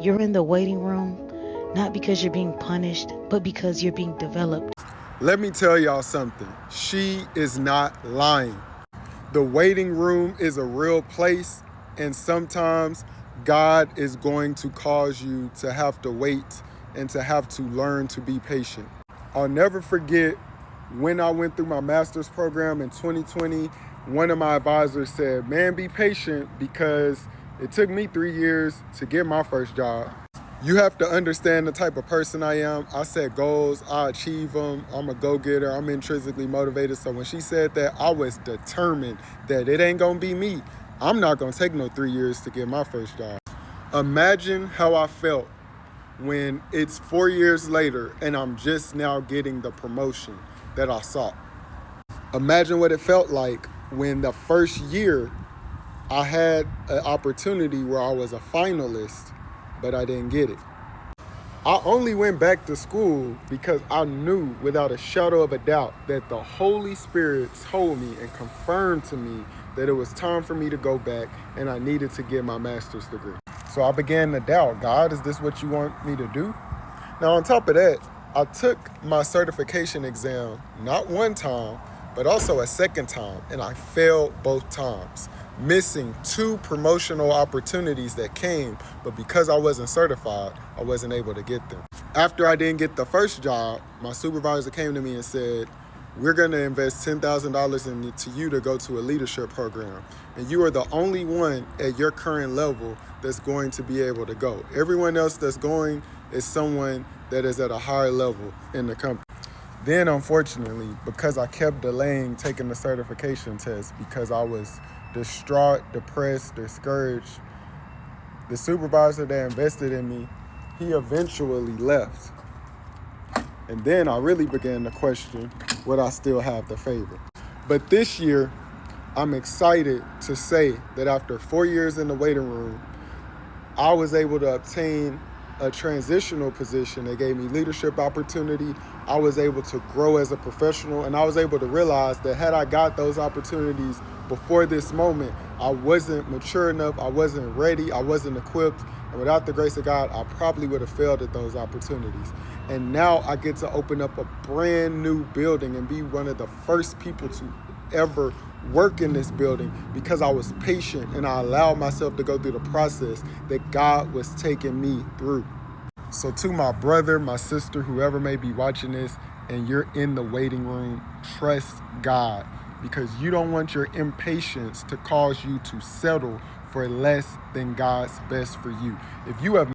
You're in the waiting room, not because you're being punished, but because you're being developed. Let me tell y'all something. She is not lying. The waiting room is a real place, and sometimes God is going to cause you to have to wait and to have to learn to be patient. I'll never forget when I went through my master's program in 2020, one of my advisors said, man, be patient because it took me 3 years to get my first job. You have to understand the type of person I am. I set goals, I achieve them. I'm a go-getter, I'm intrinsically motivated. So when she said that, I was determined that it ain't gonna be me. I'm not gonna take no 3 years to get my first job. Imagine how I felt when it's 4 years later and I'm just now getting the promotion that I sought. Imagine what it felt like when the first year I had an opportunity where I was a finalist, but I didn't get it. I only went back to school because I knew without a shadow of a doubt that the Holy Spirit told me and confirmed to me that it was time for me to go back and I needed to get my master's degree. So I began to doubt, God, is this what you want me to do? Now, on top of that, I took my certification exam not one time, but also a second time, and I failed both times, missing 2 promotional opportunities that came, but because I wasn't certified, I wasn't able to get them. After I didn't get the first job, my supervisor came to me and said, we're gonna invest $10,000 into you to go to a leadership program. And you are the only one at your current level that's going to be able to go. Everyone else that's going is someone that is at a higher level in the company. Then unfortunately, because I kept delaying taking the certification test because I was distraught, depressed, discouraged, the supervisor that invested in me, he eventually left. And then I really began to question, would I still have the favor? But this year, I'm excited to say that after 4 years in the waiting room, I was able to obtain a transitional position that gave me leadership opportunity. I was able to grow as a professional, and I was able to realize that had I got those opportunities before this moment, I wasn't mature enough, I wasn't ready, I wasn't equipped, and without the grace of God, I probably would have failed at those opportunities. And now I get to open up a brand new building and be one of the first people to ever work in this building because I was patient and I allowed myself to go through the process that God was taking me through. So to my brother, my sister, whoever may be watching this, and you're in the waiting room, trust God, because you don't want your impatience to cause you to settle for less than God's best for you. If you have